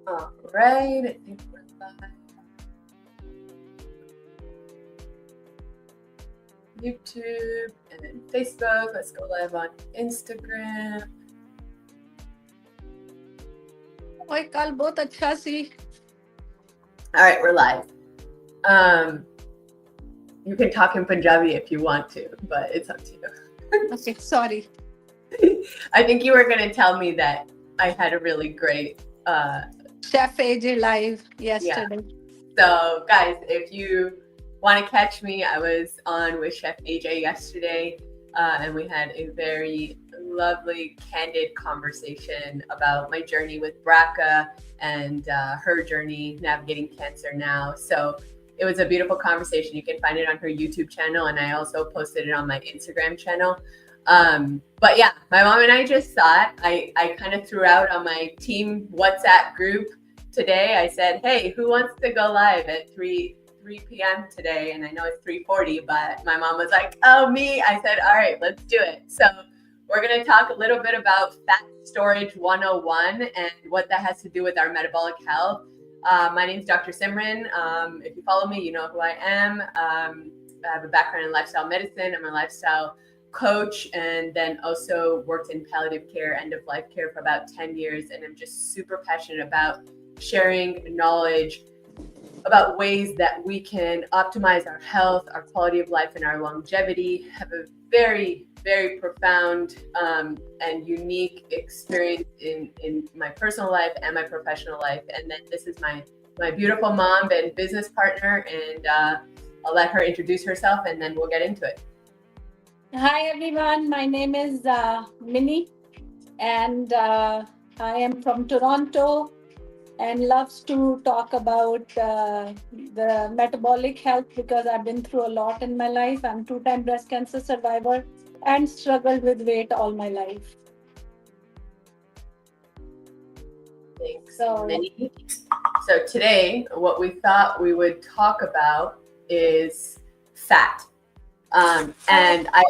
All right, I think we're live. YouTube and Facebook. Let's go live on Instagram. ओए कल बहुत अच्छा सी. All right, we're live. You can talk in Punjabi if you want to, but it's up to you. Okay, sorry. I think you were going to tell me that I had a really great Chef AJ live yesterday. So, guys, if you want to catch me, I was on with Chef AJ yesterday, and we had a very lovely, candid conversation about my journey with BRCA and her journey navigating cancer now. So, it was a beautiful conversation. You can find it on her YouTube channel, and I also posted it on my Instagram channel. But yeah, my mom and I just thought, I kind of threw out on my team WhatsApp group today. I said, hey, who wants to go live at 3 p.m. today? And I know it's 3:40, but my mom was like, oh, me. I said, all right, let's do it. So we're going to talk a little bit about fat storage 101 and what that has to do with our metabolic health. My name is Dr.Simran. If you follow me, you know who I am. I have a background in lifestyle medicine. I'm a lifestyle coach, and then also worked in palliative care, end of life care for about 10 years. And I'm just super passionate about sharing knowledge about ways that we can optimize our health, our quality of life, and our longevity. Have a very, very profound and unique experience in my personal life and my professional life. And then this is my beautiful mom and business partner, and I'll let her introduce herself, and then we'll get into it. Hi everyone, my name is Minnie, and I am from Toronto and loves to talk about the metabolic health because I've been through a lot in my life. I'm two-time breast cancer survivor and struggled with weight all my life. Thanks, Minnie. So today, what we thought we would talk about is fat. And I...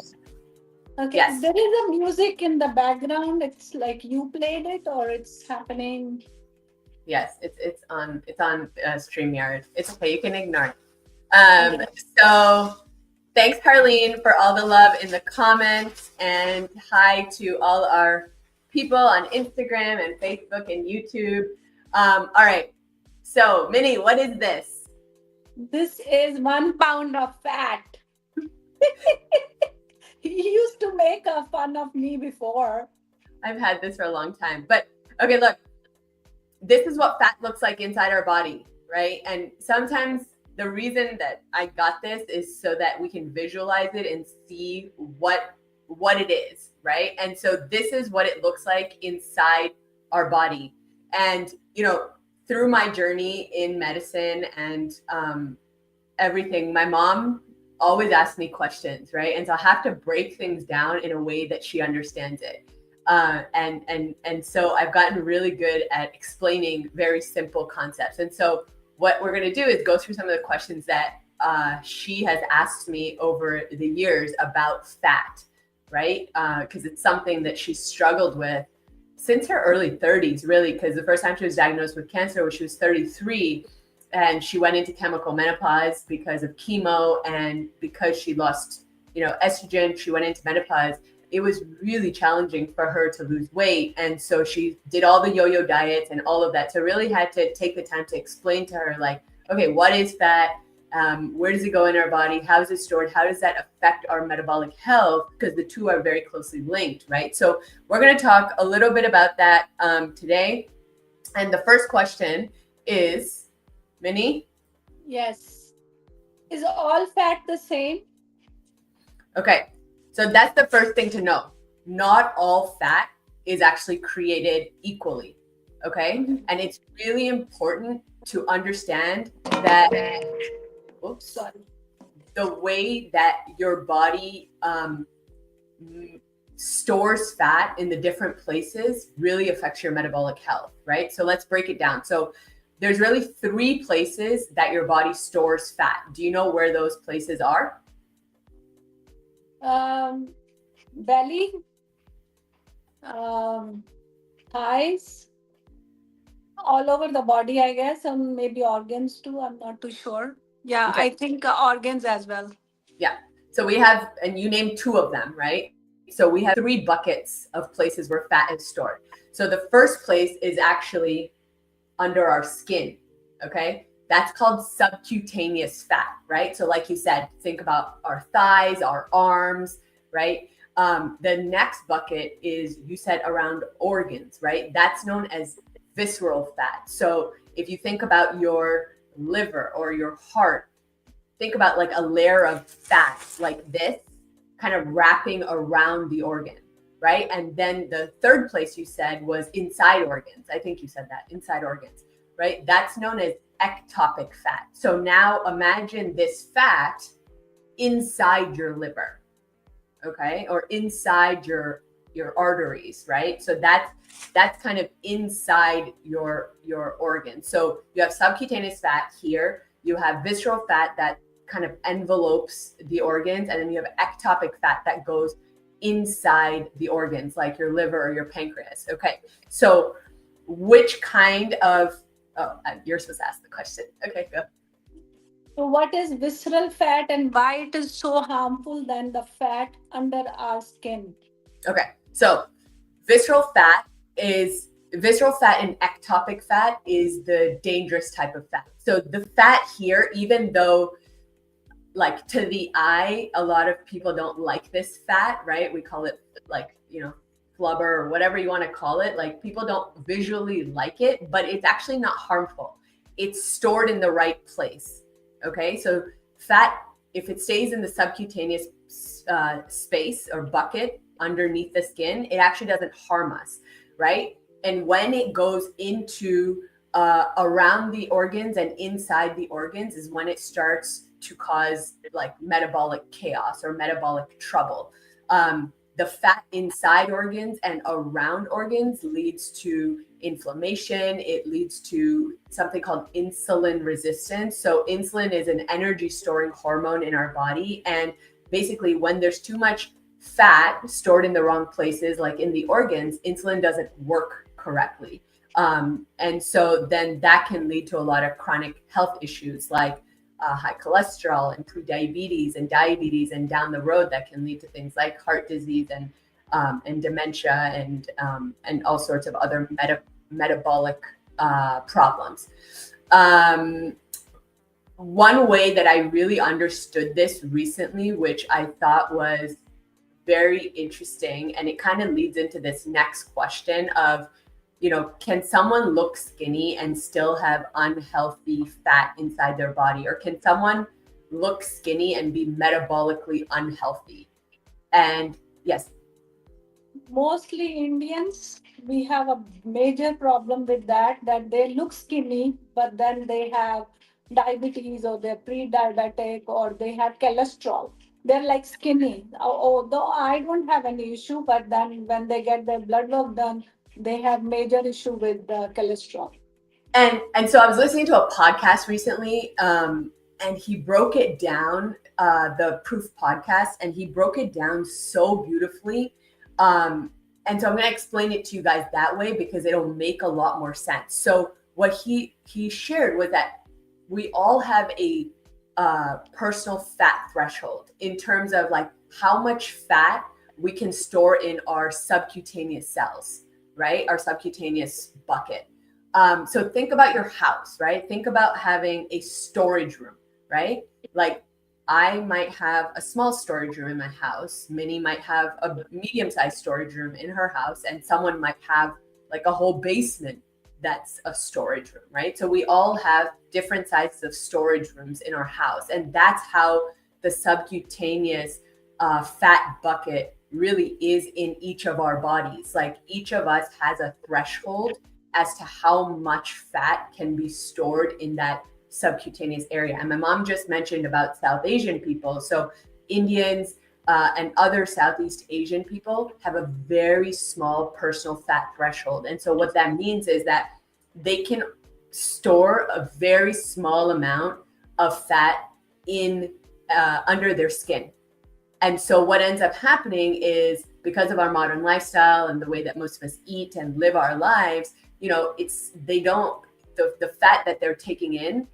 Okay, yes. There is a music in the background. It's like you played it or it's happening. Yes, it's on StreamYard. It's okay, you can ignore it. So thanks, Carlene, for all the love in the comments, and hi to all our people on Instagram and Facebook and YouTube. All right, so Minnie, what is this? This is 1 pound of fat. He used to make fun of me before. I've had this for a long time, but okay, look, this is what fat looks like inside our body, right? And sometimes the reason that I got this is so that we can visualize it and see what it is, right? And so this is what it looks like inside our body. And, you know, through my journey in medicine and everything, my mom always asks me questions, right? And so I have to break things down in a way that she understands it. And so I've gotten really good at explaining very simple concepts. And so what we're going to do is go through some of the questions that she has asked me over the years about fat, right? Because it's something that she struggled with since her early 30s, really, because the first time she was diagnosed with cancer was she was 33, and she went into chemical menopause because of chemo, and because she lost, estrogen, she went into menopause. It was really challenging for her to lose weight. And so she did all the yo-yo diets and all of that. So really had to take the time to explain to her, like, okay, what is fat? Where does it go in our body? How is it stored? How does that affect our metabolic health? Because the two are very closely linked, right? So we're going to talk a little bit about that today. And the first question is, Minnie? Yes. Is all fat the same? Okay. So that's the first thing to know. Not all fat is actually created equally, okay? Mm-hmm. And it's really important to understand that, the way that your body stores fat in the different places really affects your metabolic health, right? So let's break it down. So there's really 3 places that your body stores fat. Do you know where those places are? Belly, thighs. All over the body, I guess, and maybe organs too. I'm not too sure. Yeah, Okay. I think organs as well. Yeah. So we have, and you named two of them, right? So we have three buckets of places where fat is stored. So the first place is actually under our skin. Okay. That's called subcutaneous fat, right? So, like you said, think about our thighs, our arms, right? The next bucket is, you said, around organs, right? That's known as visceral fat. So, if you think about your liver or your heart, think about like a layer of fat like this, kind of wrapping around the organ, right? And then the third place you said was inside organs. I think you said that, inside organs, right? That's known as ectopic fat. So now imagine this fat inside your liver, okay? Or inside your arteries, right? So that's kind of inside your organ. So you have subcutaneous fat here, you have visceral fat that kind of envelopes the organs, and then you have ectopic fat that goes inside the organs, like your liver or your pancreas. Okay, so which kind of, oh, you're supposed to ask the question. Okay, go. So, what is visceral fat and why it is so harmful than the fat under our skin? Okay, so visceral fat visceral fat and ectopic fat is the dangerous type of fat. So the fat here, even though like to the eye, a lot of people don't like this fat, right? We call it like, flubber or whatever you want to call it. Like people don't visually like it, but it's actually not harmful. It's stored in the right place. Okay. So fat, if it stays in the subcutaneous space or bucket underneath the skin, it actually doesn't harm us, right? And when it goes into around the organs and inside the organs is when it starts to cause like metabolic chaos or metabolic trouble. The fat inside organs and around organs leads to inflammation. It leads to something called insulin resistance. So insulin is an energy storing hormone in our body. And basically when there's too much fat stored in the wrong places, like in the organs, insulin doesn't work correctly. And so then that can lead to a lot of chronic health issues like high cholesterol and prediabetes and diabetes, and down the road that can lead to things like heart disease and dementia and all sorts of other metabolic problems. One way that I really understood this recently, which I thought was very interesting, and it kind of leads into this next question of, can someone look skinny and still have unhealthy fat inside their body? Or can someone look skinny and be metabolically unhealthy? And yes. Mostly Indians, we have a major problem with that they look skinny, but then they have diabetes or they're pre-diabetic or they have cholesterol. They're like skinny. Although I don't have any issue, but then when they get their blood work done, they have major issue with cholesterol. And so I was listening to a podcast recently, and he broke it down, the Proof podcast, and he broke it down so beautifully. And so I'm going to explain it to you guys that way because it'll make a lot more sense. So what he shared was that we all have a personal fat threshold in terms of like how much fat we can store in our subcutaneous cells, right? Our subcutaneous bucket. So think about your house, right? Think about having a storage room, right? Like I might have a small storage room in my house. Minnie might have a medium-sized storage room in her house, and someone might have like a whole basement that's a storage room, right? So we all have different sizes of storage rooms in our house, and that's how the subcutaneous fat bucket really is in each of our bodies. Like each of us has a threshold as to how much fat can be stored in that subcutaneous area. And my mom just mentioned about South Asian people. So Indians and other Southeast Asian people have a very small personal fat threshold. And so what that means is that they can store a very small amount of fat in under their skin. And so what ends up happening is, because of our modern lifestyle and the way that most of us eat and live our lives, the fat that they're taking in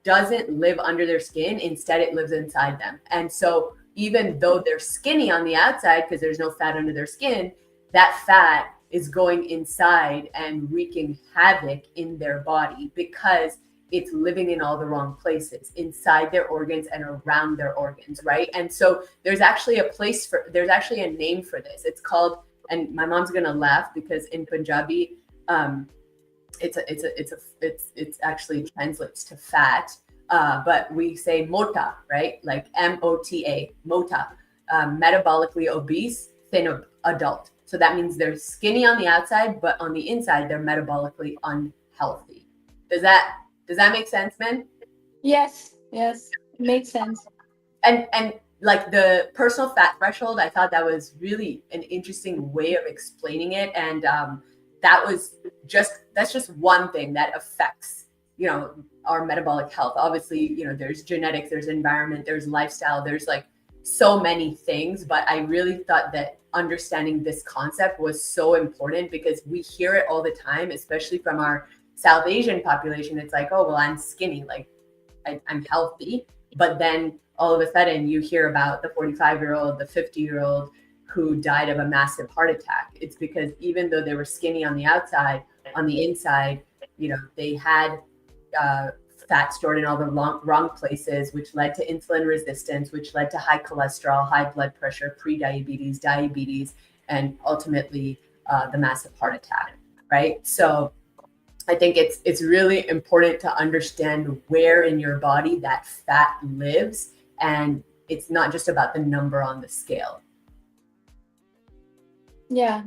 doesn't live under their skin. Instead, it lives inside them. And so even though they're skinny on the outside because there's no fat under their skin, that fat is going inside and wreaking havoc in their body because it's living in all the wrong places, inside their organs and around their organs, right? And so there's actually a name for this. It's called, and my mom's gonna laugh because in Punjabi, it's actually translates to fat, but we say mota, right? Like MOTA, mota, metabolically obese, thin adult. So that means they're skinny on the outside, but on the inside they're metabolically unhealthy. Does that make sense, Min? Yes, makes sense. And like the personal fat threshold, I thought that was really an interesting way of explaining it. And that's just one thing that affects, our metabolic health. Obviously, there's genetics, there's environment, there's lifestyle, there's like so many things. But I really thought that understanding this concept was so important because we hear it all the time, especially from our South Asian population. It's like, oh, well, I'm skinny, like I'm healthy. But then all of a sudden you hear about the 45-year-old, the 50-year-old who died of a massive heart attack. It's because even though they were skinny on the outside, on the inside, they had fat stored in all the wrong places, which led to insulin resistance, which led to high cholesterol, high blood pressure, pre-diabetes, diabetes, and ultimately the massive heart attack, right? So I think it's really important to understand where in your body that fat lives, and it's not just about the number on the scale. Yeah.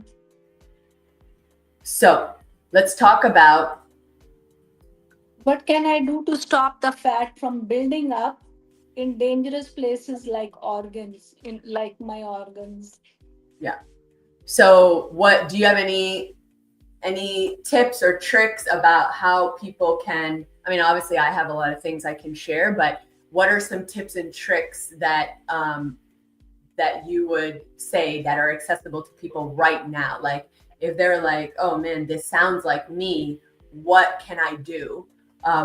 So let's talk about what can I do to stop the fat from building up in dangerous places like organs, in like my organs. Yeah. So what do you have any tips or tricks about how people can, I mean, obviously I have a lot of things I can share, but what are some tips and tricks that that you would say that are accessible to people right now? Like if they're like, oh man, this sounds like me, what can I do?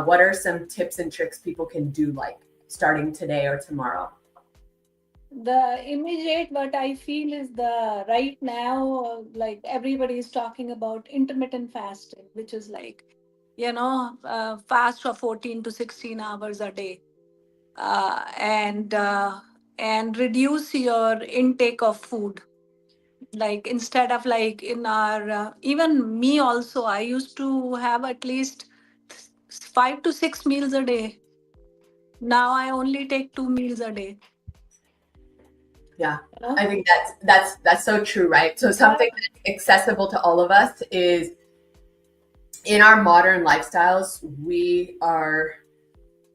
What are some tips and tricks people can do, like starting today or tomorrow? The immediate what I feel is the right now, like everybody is talking about intermittent fasting, which is like, fast for 14 to 16 hours a day, and reduce your intake of food. Like instead of like in our, even me also, I used to have at least 5 to 6 meals a day. Now I only take 2 meals a day. Yeah, I think that's so true, right? So something that's accessible to all of us is, in our modern lifestyles, we are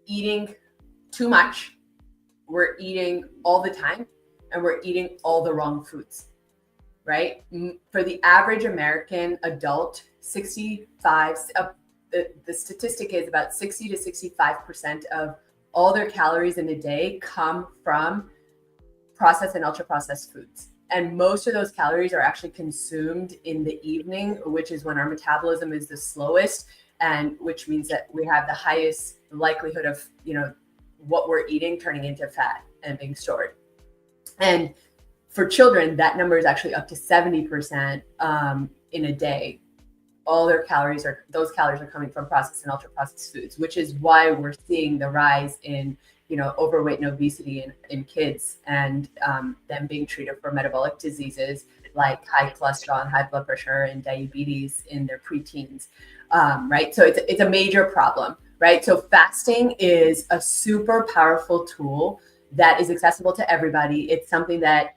eating too much, we're eating all the time, and we're eating all the wrong foods, right? For the average American adult, 65, the statistic is about 60 to 65% of all their calories in a day come from processed and ultra processed foods. And most of those calories are actually consumed in the evening, which is when our metabolism is the slowest, and which means that we have the highest likelihood of, what we're eating turning into fat and being stored. And for children, that number is actually up to 70% in a day. All those calories are coming from processed and ultra processed foods, which is why we're seeing the rise in overweight and obesity in kids, and them being treated for metabolic diseases like high cholesterol and high blood pressure and diabetes in their preteens, right? So it's a major problem, right? So fasting is a super powerful tool that is accessible to everybody. It's something that,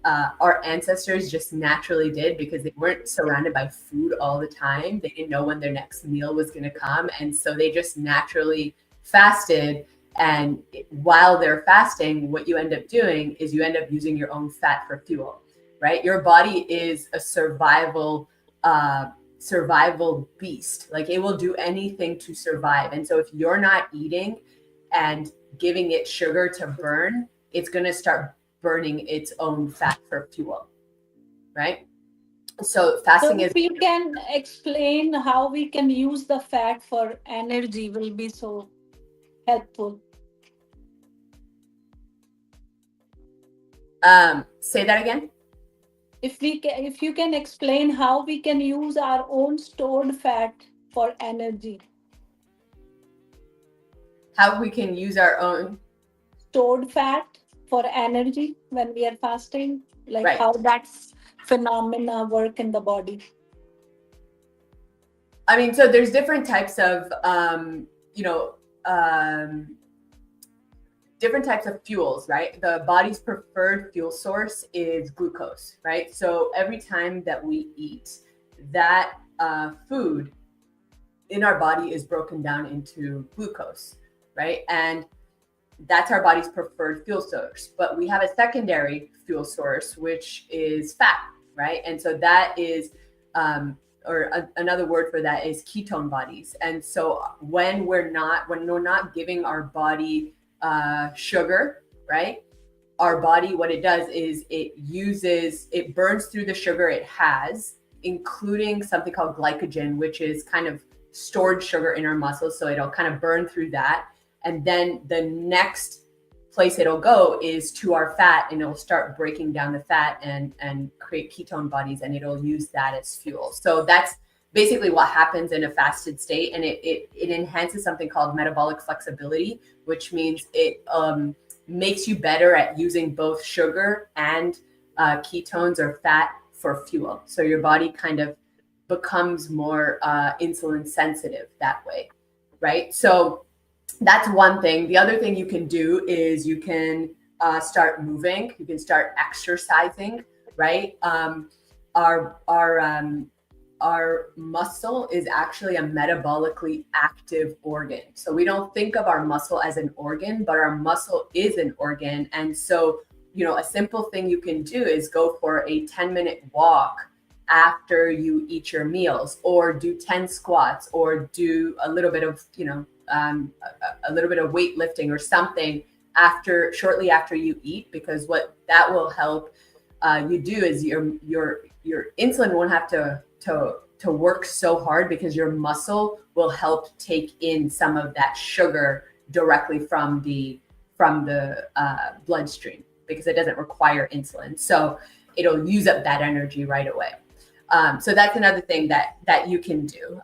our ancestors just naturally did because they weren't surrounded by food all the time. They didn't know when their next meal was going to come. And so they just naturally fasted. And while they're fasting, what you end up doing is you end up using your own fat for fuel, right? Your body is a survival beast. Like it will do anything to survive. And so if you're not eating and giving it sugar to burn, it's going to start burning its own fat for fuel, right? So fasting So is if you can explain how we can use the fat for energy will be so helpful. say that again. If you can explain how we can use our own stored fat for energy. How we can use our own. Stored fat for energy when we are fasting, like Right. how that's phenomena work in the body. I mean, so there's different types of, you know, um, different types of fuels, right? The body's preferred fuel source is glucose, right? So every time that we eat, that food in our body is broken down into glucose, right? And that's our body's preferred fuel source. But we have a secondary fuel source, which is fat, right? And so that is, another word for that is ketone bodies. And so when we're not giving our body sugar, right? Our body, what it does is it burns through the sugar it has, including something called glycogen, which is kind of stored sugar in our muscles. So it'll kind of burn through that. And then the next place it'll go is to our fat, and it'll start breaking down the fat and create ketone bodies, and it'll use that as fuel. So that's basically what happens in a fasted state, and it enhances something called metabolic flexibility, which means it makes you better at using both sugar and ketones or fat for fuel. So your body kind of becomes more insulin sensitive that way, right? So that's one thing. The other thing you can do is you can start moving. You can start exercising, right? Our muscle is actually a metabolically active organ. So we don't think of our muscle as an organ, but our muscle is an organ. And so, a simple thing you can do is go for a 10-minute walk after you eat your meals, or do 10 squats, or do a little bit of, a little bit of weightlifting or something shortly after you eat, because what that will help you do is your insulin won't have to work so hard, because your muscle will help take in some of that sugar directly from the bloodstream, because it doesn't require insulin. So it'll use up that energy right away. So that's another thing that you can do.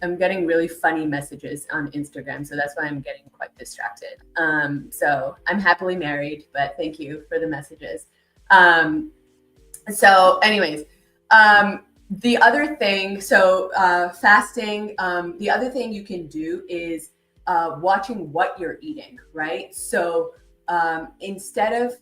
I'm getting really funny messages on Instagram, so that's why I'm getting quite distracted. So I'm happily married, but thank you for the messages. So anyways, the other thing, fasting, the other thing you can do is watching what you're eating, right? So instead of,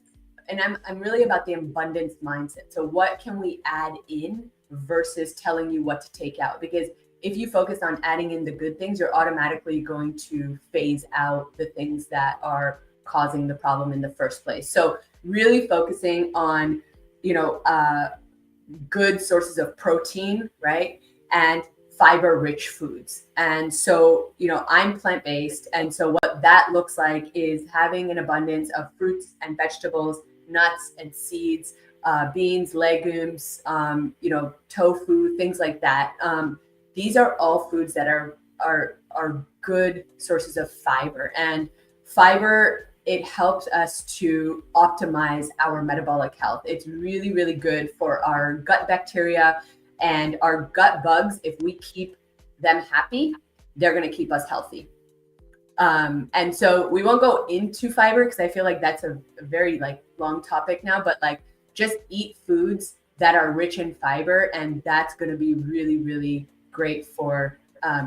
and I'm really about the abundance mindset. So what can we add in versus telling you what to take out? Because if you focus on adding in the good things, you're automatically going to phase out the things that are causing the problem in the first place. So really focusing on, good sources of protein, right? And fiber rich foods. And so, I'm plant-based. And so what that looks like is having an abundance of fruits and vegetables, nuts and seeds, beans, legumes, tofu, things like that. These are all foods that are good sources of fiber. And fiber, it helps us to optimize our metabolic health. It's really, really good for our gut bacteria and our gut bugs. If we keep them happy, they're going to keep us healthy. And so we won't go into fiber, because I feel like that's a very long topic now, but just eat foods that are rich in fiber, and that's going to be really, really great for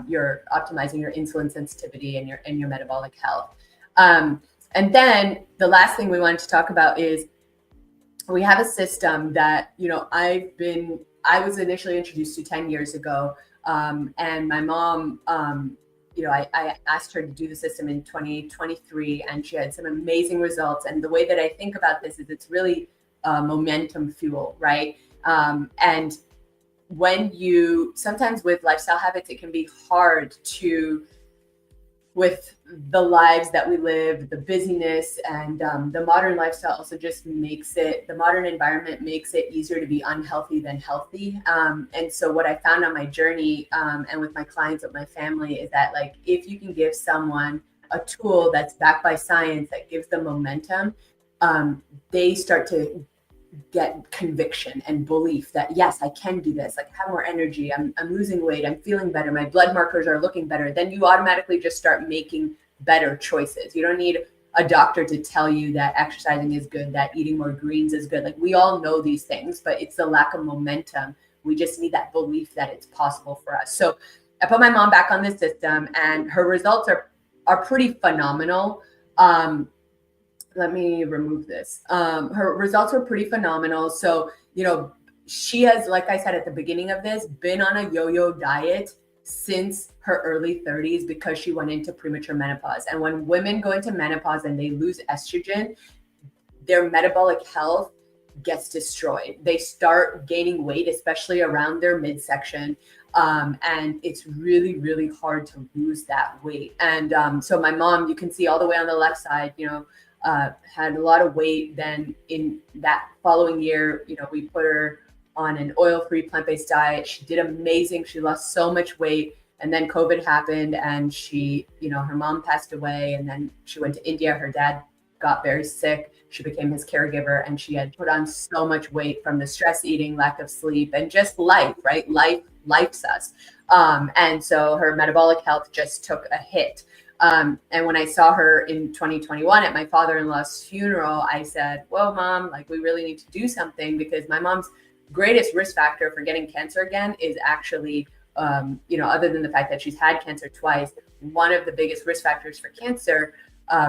your optimizing your insulin sensitivity and your metabolic health. And then the last thing we wanted to talk about is we have a system that, I was initially introduced to 10 years ago. And my mom, I asked her to do the system in 2023, and she had some amazing results. And the way that I think about this is it's really momentum fuel, right? And sometimes with lifestyle habits, it can be hard to with the lives that we live, the busyness, and the modern lifestyle also just makes it, the modern environment makes it easier to be unhealthy than healthy. And so what I found on my journey and with my clients, with my family, is that like if you can give someone a tool that's backed by science that gives them momentum, they start to get conviction and belief that yes, I can do this. Like I have more energy. I'm losing weight. I'm feeling better. My blood markers are looking better. Then you automatically just start making better choices. You don't need a doctor to tell you that exercising is good, that eating more greens is good. Like we all know these things, but it's the lack of momentum. We just need that belief that it's possible for us. So I put my mom back on this system, and her results are pretty phenomenal. Let me remove this. Her results were pretty phenomenal. So, you know, she has, like I said at the beginning of this, been on a yo-yo diet since her early 30s because she went into premature menopause. And when women go into menopause and they lose estrogen, their metabolic health gets destroyed. They start gaining weight, especially around their midsection. And it's really, really hard to lose that weight. And so my mom, you can see all the way on the left side, you know, had a lot of weight. Then in that following year, you know, we put her on an oil-free plant-based diet. She did amazing. She lost so much weight. And then COVID happened and she, you know, her mom passed away, and then she went to India. Her dad got very sick. She became his caregiver, and she had put on so much weight from the stress eating, lack of sleep, and just life, right? Life's us. And so her metabolic health just took a hit. And when I saw her in 2021 at my father-in-law's funeral, I said, well, mom, like we really need to do something, because my mom's greatest risk factor for getting cancer again is actually, you know, other than the fact that she's had cancer twice, one of the biggest risk factors for cancer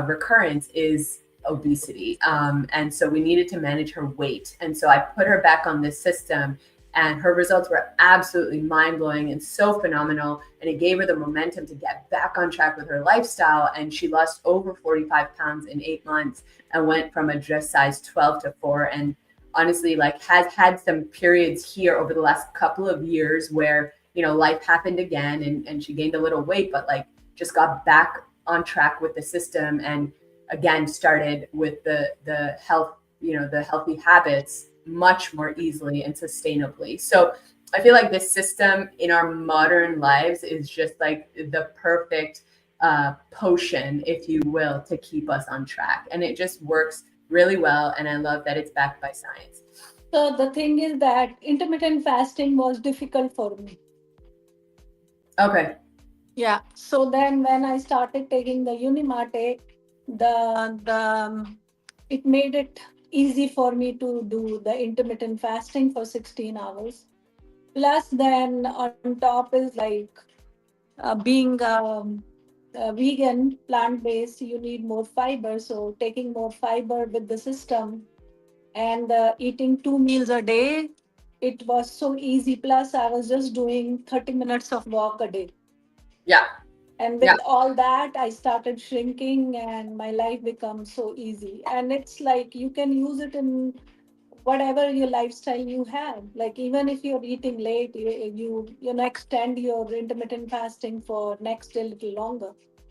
recurrence is obesity. And so we needed to manage her weight. And so I put her back on this system, and her results were absolutely mind-blowing and so phenomenal. And it gave her the momentum to get back on track with her lifestyle. And she lost over 45 pounds in 8 months and went from a dress size 12 to 4. And honestly, like has had some periods here over the last couple of years where, you know, life happened again and she gained a little weight, but like just got back on track with the system, and again started with the health, you know, the healthy habits much more easily and sustainably. So I feel like this system in our modern lives is just like the perfect potion, if you will, to keep us on track. And it just works really well. And I love that it's backed by science. So the thing is that intermittent fasting was difficult for me. Okay. Yeah. So then when I started taking the Unimate, the it made it easy for me to do the intermittent fasting for 16 hours. Plus, then on top is like being vegan, plant based, you need more fiber. So, taking more fiber with the system and eating 2 meals a day, it was so easy. Plus, I was just doing 30 minutes of walk a day. Yeah. And with all that, I started shrinking and my life becomes so easy. And it's like you can use it in whatever your lifestyle you have. Like even if you're eating late, you know, extend your intermittent fasting for next day a little longer.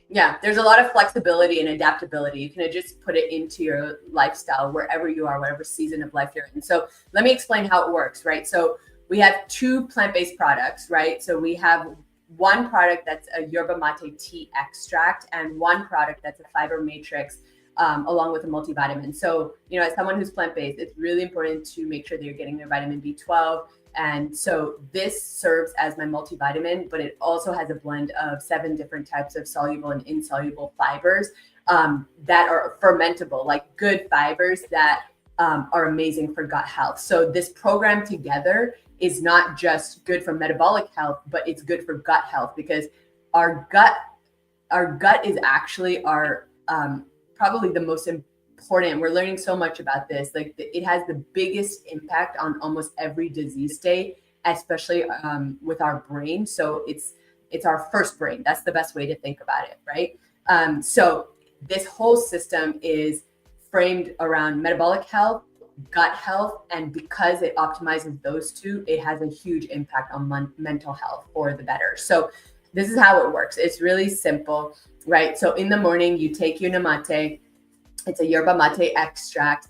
Yeah, there's a lot of flexibility and adaptability. You can just put it into your lifestyle wherever you are, whatever season of life you're in. So let me explain how it works, right? So we have 2 plant-based products, right? So we have one product that's a yerba mate tea extract, and one product that's a fiber matrix, along with a multivitamin. So, you know, as someone who's plant-based, it's really important to make sure that you're getting their vitamin B12. And so this serves as my multivitamin, but it also has a blend of 7 different types of soluble and insoluble fibers that are fermentable, like good fibers that are amazing for gut health. So this program together is not just good for metabolic health, but it's good for gut health, because our gut is actually our probably the most important. We're learning so much about this. Like it has the biggest impact on almost every disease state, especially with our brain. So it's our first brain. That's the best way to think about it, right? So this whole system is framed around metabolic health, gut health, and because it optimizes those 2, it has a huge impact on mental health for the better. So this is how it works. It's really simple. right? So in the morning, you take your mate. It's a yerba mate extract.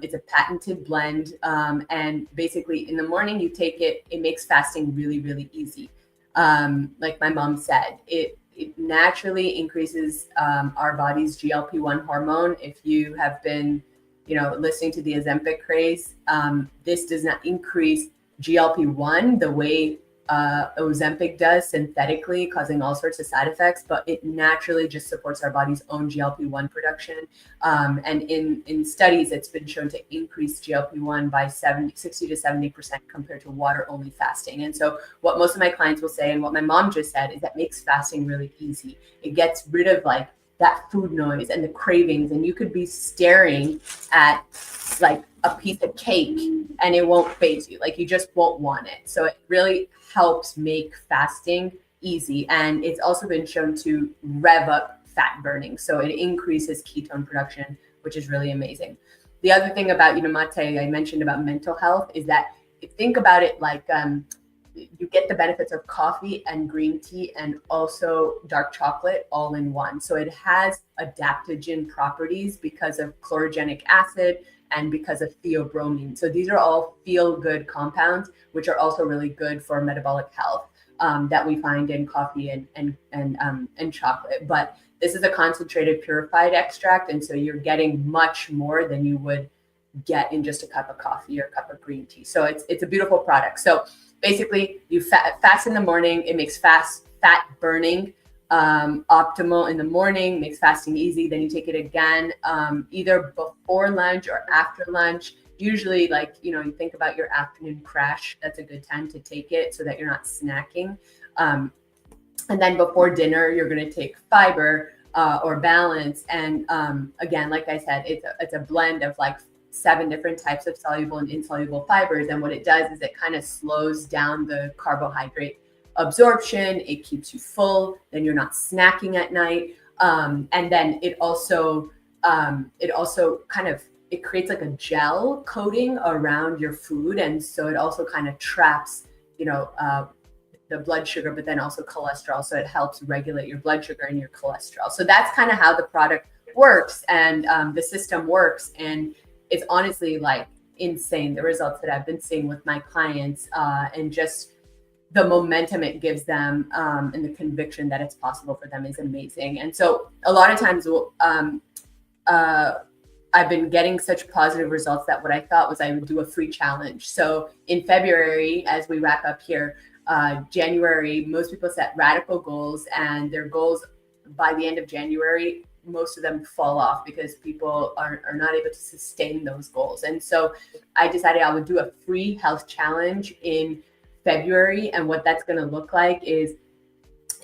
It's a patented blend. And basically in the morning you take it, it makes fasting really, really easy. Like my mom said, it naturally increases our body's GLP-1 hormone. If you have been, listening to the Ozempic craze, this does not increase GLP-1 the way Ozempic does synthetically, causing all sorts of side effects, but it naturally just supports our body's own GLP-1 production. And in studies, it's been shown to increase GLP-1 by 60 to 70% compared to water-only fasting. And so what most of my clients will say, and what my mom just said, is that makes fasting really easy. It gets rid of like that food noise and the cravings, and you could be staring at like a piece of cake and it won't faze you. Like you just won't want it. So it really helps make fasting easy. And it's also been shown to rev up fat burning. So it increases ketone production, which is really amazing. The other thing about mate, I mentioned about mental health, is that think about it like you get the benefits of coffee and green tea and also dark chocolate all in one. So it has adaptogen properties because of chlorogenic acid and because of theobromine. So these are all feel-good compounds, which are also really good for metabolic health that we find in coffee and chocolate. But this is a concentrated purified extract, and so you're getting much more than you would get in just a cup of coffee or a cup of green tea. So it's a beautiful product. So basically, you fast in the morning. It makes fat burning optimal in the morning, makes fasting easy. Then you take it again, either before lunch or after lunch. Usually, like, you think about your afternoon crash, that's a good time to take it so that you're not snacking. And then before dinner, you're going to take fiber or balance. And again, like I said, it's a blend of like 7 different types of soluble and insoluble fibers. And what it does is it kind of slows down the carbohydrate absorption. It keeps you full. Then you're not snacking at night. And then it also kind of, it creates like a gel coating around your food. And so it also kind of traps, the blood sugar, but then also cholesterol. So it helps regulate your blood sugar and your cholesterol. So that's kind of how the product works and the system works. And it's honestly like insane, the results that I've been seeing with my clients and just the momentum it gives them and the conviction that it's possible for them is amazing. And so a lot of times I've been getting such positive results that what I thought was I would do a free challenge. So in February, as we wrap up here, January, most people set radical goals, and their goals by the end of January, most of them fall off because people are not able to sustain those goals. And so I decided I would do a free health challenge in February. And what that's going to look like is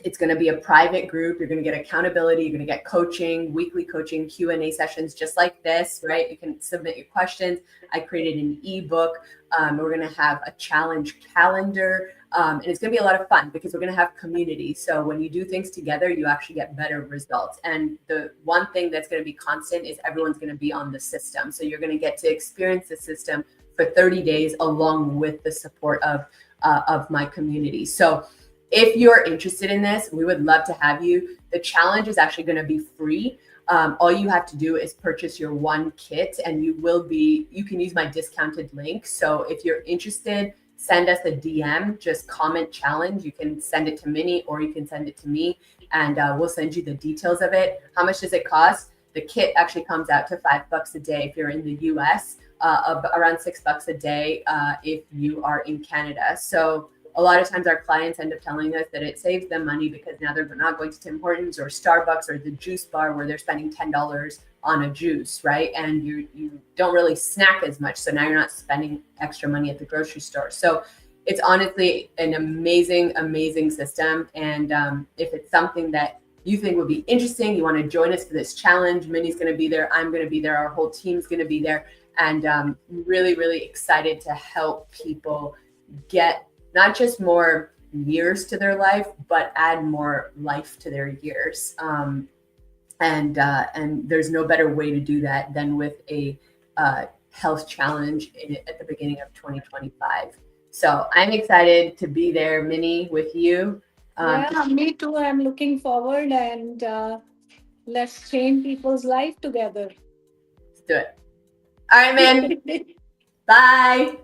it's going to be a private group. You're going to get accountability. You're going to get coaching, weekly coaching, Q&A sessions, just like this, right? You can submit your questions. I created an ebook. We're going to have a challenge calendar. And it's going to be a lot of fun because we're going to have community. So when you do things together, you actually get better results. And the one thing that's going to be constant is everyone's going to be on the system. So you're going to get to experience the system for 30 days along with the support of my community. So if you're interested in this, we would love to have you. The challenge is actually going to be free. All you have to do is purchase your one kit, and you can use my discounted link. So if you're interested, send us a DM, just comment challenge. You can send it to Minnie or you can send it to me, and we'll send you the details of it. How much does it cost? The kit actually comes out to $5 a day if you're in the US, around $6 a day if you are in Canada. So a lot of times our clients end up telling us that it saves them money because now they're not going to Tim Hortons or Starbucks or the juice bar where they're spending $10 on a juice, right? And you don't really snack as much. So now you're not spending extra money at the grocery store. So it's honestly an amazing, amazing system. And if it's something that you think would be interesting, you want to join us for this challenge, Minnie's going to be there. I'm going to be there. Our whole team's going to be there. And really, really excited to help people get not just more years to their life, but add more life to their years. And there's no better way to do that than with a health challenge at the beginning of 2025. So I'm excited to be there, Minnie, with you. Yeah, me too. I'm looking forward, and let's change people's life together. Let's do it. All right, man. Bye.